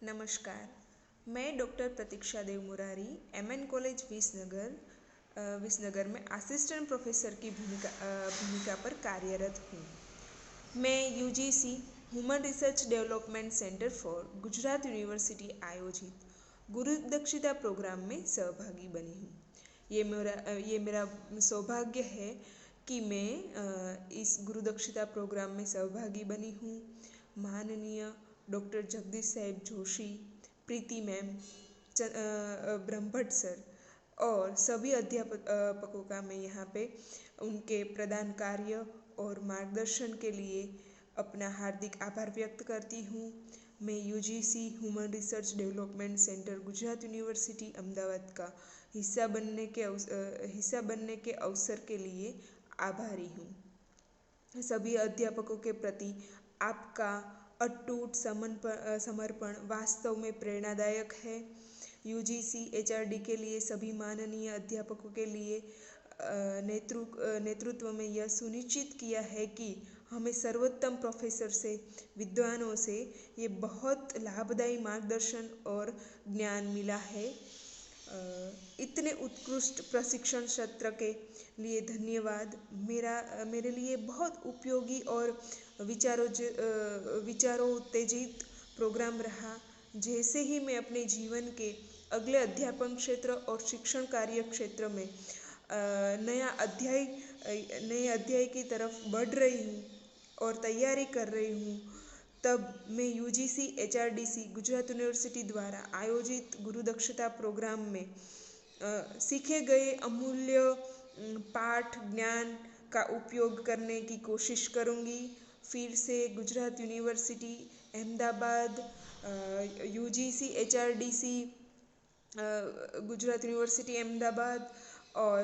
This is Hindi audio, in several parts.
नमस्कार। मैं डॉक्टर प्रतीक्षा देव मुरारी एमएन कॉलेज विसनगर में असिस्टेंट प्रोफेसर की भूमिका पर कार्यरत हूँ। मैं UGC human research development centre for Gujarat university आयोजित गुरु दक्षिता प्रोग्राम में सहभागी बनी हूँ। ये मेरा सौभाग्य है कि मैं इस गुरु दक्षिता प्रोग्राम में सहभागी बनी हूँ। माननीय डॉक्टर जगदीश साहेब जोशी, प्रीति मैम, ब्रह्मभट्ट सर और सभी अध्यापकों का मैं यहाँ पे उनके प्रदान कार्य और मार्गदर्शन के लिए अपना हार्दिक आभार व्यक्त करती हूँ। मैं UGC human research development centre Gujarat university Ahmedabad का हिस्सा बनने के अवसर के लिए आभारी हूँ। सभी अध्यापकों के प्रति आपका अटूट समर्पण वास्तव में प्रेरणादायक है। यूजीसी एचआरडी के लिए सभी माननीय अध्यापकों के लिए नेतृत्व में यह सुनिश्चित किया है कि हमें सर्वोत्तम प्रोफेसर से, विद्वानों से ये बहुत लाभदायी मार्गदर्शन और ज्ञान मिला है। इतने उत्कृष्ट प्रशिक्षण सत्र के लिए धन्यवाद। मेरे लिए बहुत उपयोगी और विचारोत्तेजित प्रोग्राम रहा। जैसे ही मैं अपने जीवन के अगले अध्यापन क्षेत्र और शिक्षण कार्य क्षेत्र में नए अध्याय की तरफ बढ़ रही हूँ और तैयारी कर रही हूँ, तब मैं यूजीसी एचआरडीसी गुजरात यूनिवर्सिटी द्वारा आयोजित गुरु दक्षता प्रोग्राम में सीखे गए अमूल्य पाठ ज्ञान का उपयोग करने की कोशिश करूँगी। फिर से Gujarat university Ahmedabad, UGC HRDC Gujarat university Ahmedabad और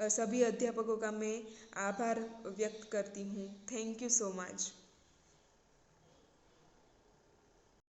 सभी अध्यापकों का मैं आभार व्यक्त करती हूँ। Thank you so much.